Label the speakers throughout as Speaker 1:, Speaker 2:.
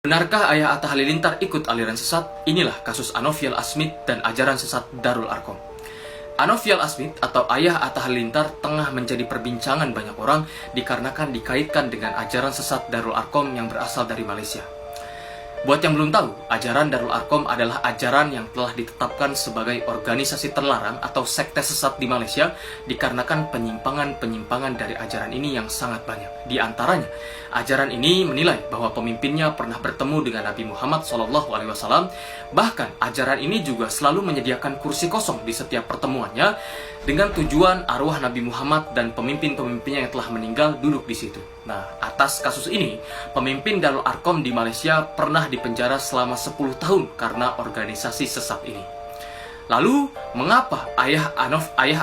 Speaker 1: Benarkah Ayah Atta Halilintar ikut aliran sesat? Inilah kasus Anovial Asmid dan ajaran sesat Darul Arkom. Anovial Asmid atau Ayah Atta Halilintar tengah menjadi perbincangan banyak orang dikarenakan dikaitkan dengan ajaran sesat Darul Arkom yang berasal dari Malaysia. Buat yang belum tahu, ajaran Darul Arkom adalah ajaran yang telah ditetapkan sebagai organisasi terlarang atau sekte sesat di Malaysia dikarenakan penyimpangan-penyimpangan dari ajaran ini yang sangat banyak. Di antaranya, ajaran ini menilai bahwa pemimpinnya pernah bertemu dengan Nabi Muhammad SAW. Bahkan, ajaran ini juga selalu menyediakan kursi kosong di setiap pertemuannya dengan tujuan arwah Nabi Muhammad dan pemimpin-pemimpinnya yang telah meninggal duduk di situ. Nah, atas kasus ini, pemimpin Darul Arkom di Malaysia pernah dipenjara selama 10 tahun karena organisasi sesat ini. Lalu, mengapa Ayah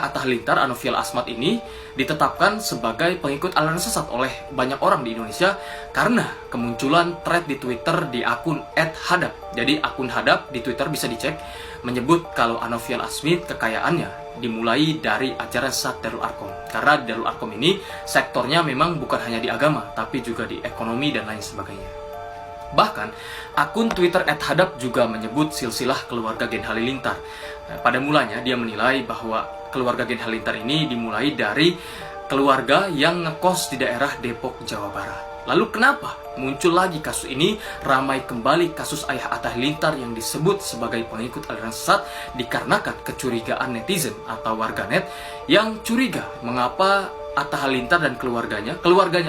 Speaker 1: Atta Halilintar, Anovial Asmid ini ditetapkan sebagai pengikut aliran sesat oleh banyak orang di Indonesia? Karena kemunculan thread di Twitter di akun @hadap. Jadi akun hadap di Twitter bisa dicek, menyebut kalau Anovial Asmid kekayaannya dimulai dari ajaran sesat Darul Arkom. Karena Darul Arkom ini sektornya memang bukan hanya di agama, tapi juga di ekonomi dan lain sebagainya. Bahkan, akun Twitter @hadap juga menyebut silsilah keluarga Gen Halilintar. Pada mulanya, dia menilai bahwa keluarga Gen Halilintar ini dimulai dari keluarga yang ngekos di daerah Depok, Jawa Barat. Lalu kenapa muncul lagi kasus ini? Ramai kembali kasus Ayah Atta Halilintar yang disebut sebagai pengikut aliran sesat dikarenakan kecurigaan netizen atau warganet yang curiga mengapa Atta Halilintar dan keluarganya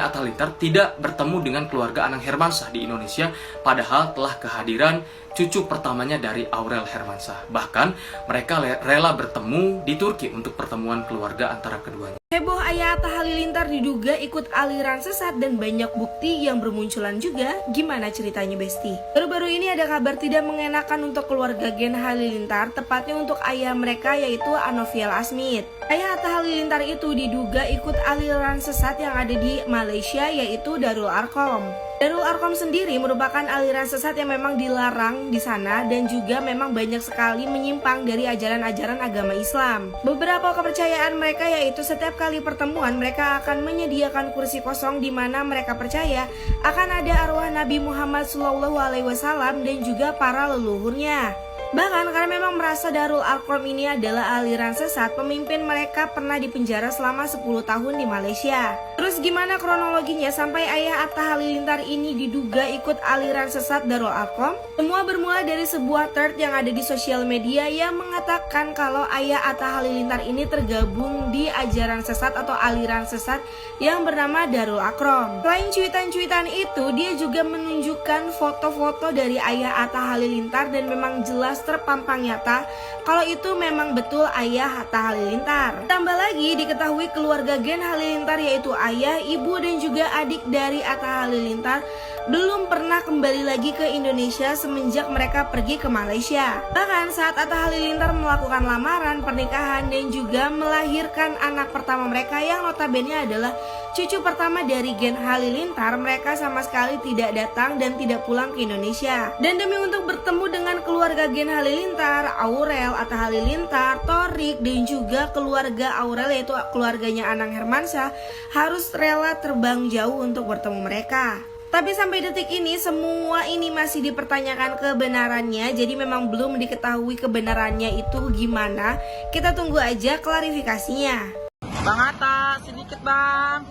Speaker 1: Atta Halilintar tidak bertemu dengan keluarga Anang Hermansyah di Indonesia, padahal telah kehadiran cucu pertamanya dari Aurel Hermansyah. Bahkan mereka rela bertemu di Turki untuk pertemuan keluarga antara keduanya.
Speaker 2: Heboh Ayah Atta Halilintar diduga ikut aliran sesat dan banyak bukti yang bermunculan juga. Gimana ceritanya, Besti? Baru-baru ini ada kabar tidak mengenakan untuk keluarga Gen Halilintar, tepatnya untuk ayah mereka yaitu Anovial Asmid. Ayah Atta Halilintar itu diduga ikut aliran sesat yang ada di Malaysia yaitu Darul Arkom. Darul Arkom sendiri merupakan aliran sesat yang memang dilarang di sana dan juga memang banyak sekali menyimpang dari ajaran-ajaran agama Islam. Beberapa kepercayaan mereka yaitu setiap kali pertemuan mereka akan menyediakan kursi kosong di mana mereka percaya akan ada arwah Nabi Muhammad SAW dan juga para leluhurnya. Bahkan karena memang merasa Darul Arkom ini adalah aliran sesat, pemimpin mereka pernah dipenjara selama 10 tahun di Malaysia. Terus gimana kronologinya sampai Ayah Atta Halilintar ini diduga ikut aliran sesat Darul Arkom? Semua bermula dari sebuah thread yang ada di sosial media yang mengatakan kalau Ayah Atta Halilintar ini tergabung di ajaran sesat atau aliran sesat yang bernama Darul Arkom. Selain cuitan-cuitan itu, dia juga menunjukkan foto-foto dari Ayah Atta Halilintar dan memang jelas terpampang nyata kalau itu memang betul Ayah Atta Halilintar. Tambah lagi diketahui keluarga Gen Halilintar yaitu ayah, ibu dan juga adik dari Atta Halilintar belum pernah kembali lagi ke Indonesia semenjak mereka pergi ke Malaysia. Bahkan saat Atta Halilintar melakukan lamaran, pernikahan dan juga melahirkan anak pertama mereka yang notabene adalah cucu pertama dari Gen Halilintar, mereka sama sekali tidak datang dan tidak pulang ke Indonesia. Dan demi untuk bertemu dengan keluarga Gen Halilintar, Aurel, Atta Halilintar, Thorik dan juga keluarga Aurel yaitu keluarganya Anang Hermansyah harus rela terbang jauh untuk bertemu mereka. Tapi sampai detik ini semua ini masih dipertanyakan kebenarannya. Jadi memang belum diketahui kebenarannya itu gimana. Kita tunggu aja klarifikasinya.
Speaker 3: Bang Atta, sedikit bang.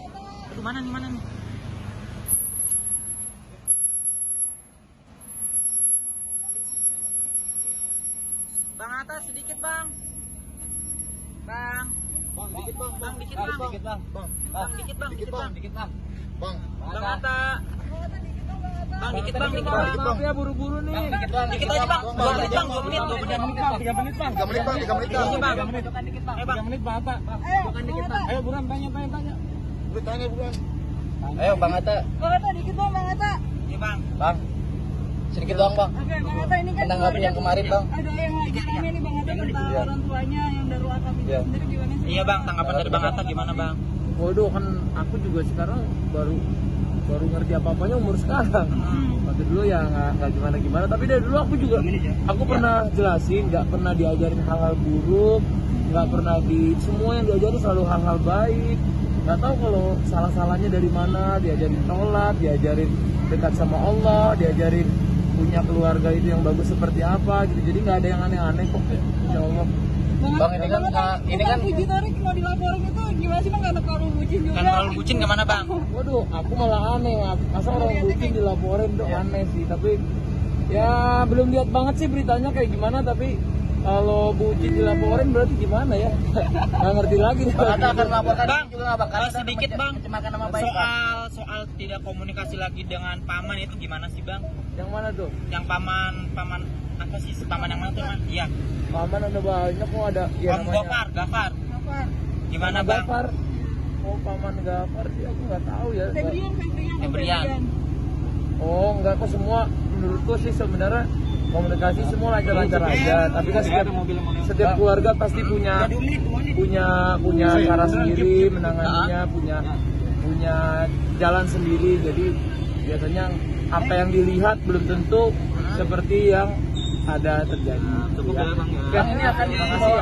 Speaker 3: Aduh, mana nih? Bang Atta, sedikit bang. Bang, dikit bang. Bang, dikit bang. Dikit bang. Bang, dikit bang. Dikit bang. Bang, Bang Atta. Bang, dikit bang.
Speaker 4: Maaf ya, buru-buru nih.
Speaker 3: Dikit aja bang. 2 menit bang. 2 menit.
Speaker 4: 3 menit bang.
Speaker 3: 3 menit.
Speaker 4: Bang Atta.
Speaker 3: Bukan dikit bang.
Speaker 4: Ayo buruan tanya.
Speaker 5: Bertanya bukan. Ayo Bang Atta.
Speaker 2: Bang Atta dikit dong Bang Atta.
Speaker 3: Iya bang.
Speaker 5: Bang. Sedikit doang Bang.
Speaker 2: Oke Bang Atta, ini kan
Speaker 5: Menanggapi yang kemarin Bang.
Speaker 2: ada yang lagi rame nih Bang Atta tentang orang tuanya yang Darul Arkom itu sendiri gimana sih?
Speaker 3: Iya bang, tanggapan dari Bang Atta gimana bang?
Speaker 4: Waduh, kan aku juga sekarang baru ngerti apa-apanya umur sekarang. Waktu dulu ya nggak gimana-gimana, tapi dari dulu aku pernah jelasin, nggak pernah diajarin hal-hal buruk, nggak pernah semua yang diajarin selalu hal-hal baik. Nggak tahu kalau salah-salahnya dari mana, diajarin sholat, diajarin dekat sama Allah, diajarin punya keluarga itu yang bagus seperti apa gitu. Jadi nggak ada yang aneh-aneh kok, insya Allah.
Speaker 5: Bang, ini kan
Speaker 3: Puji tarik mau dilaporin itu gimana sih bang? Karena terlalu bucin juga. Kan terlalu bucin gimana bang?
Speaker 4: Waduh, aku malah aneh, masa orang bucin dilaporin tuh aneh sih. Tapi ya belum lihat banget sih beritanya kayak gimana. Tapi kalau bucin dilaporin berarti gimana ya? Nggak ngerti lagi.
Speaker 5: Bang akan melaporkan
Speaker 3: Bang,
Speaker 5: juga nggak bakal
Speaker 3: sedikit bang.
Speaker 5: mencemarkan nama baik. Bang.
Speaker 3: Soal tidak komunikasi lagi dengan paman itu gimana sih bang?
Speaker 4: Yang mana tuh?
Speaker 3: Yang paman apa sih paman yang mana tuh bang? Iya.
Speaker 4: Paman ada banyak kok, ada ya
Speaker 3: Om
Speaker 4: namanya
Speaker 3: Gafar. Gimana bang?
Speaker 4: Gafar. Oh, paman Gafar sih aku nggak tahu ya.
Speaker 3: Febrian.
Speaker 4: Oh, enggak kok, semua menurutku sih sebenarnya komunikasi semua lancar-lancar aja. Tapi kan setiap keluarga pasti punya cara sendiri menanganinya, punya jalan sendiri. Jadi biasanya apa yang dilihat belum tentu seperti yang ada terjadi.
Speaker 3: Cukup ya bang.
Speaker 4: Ini akan dibawa.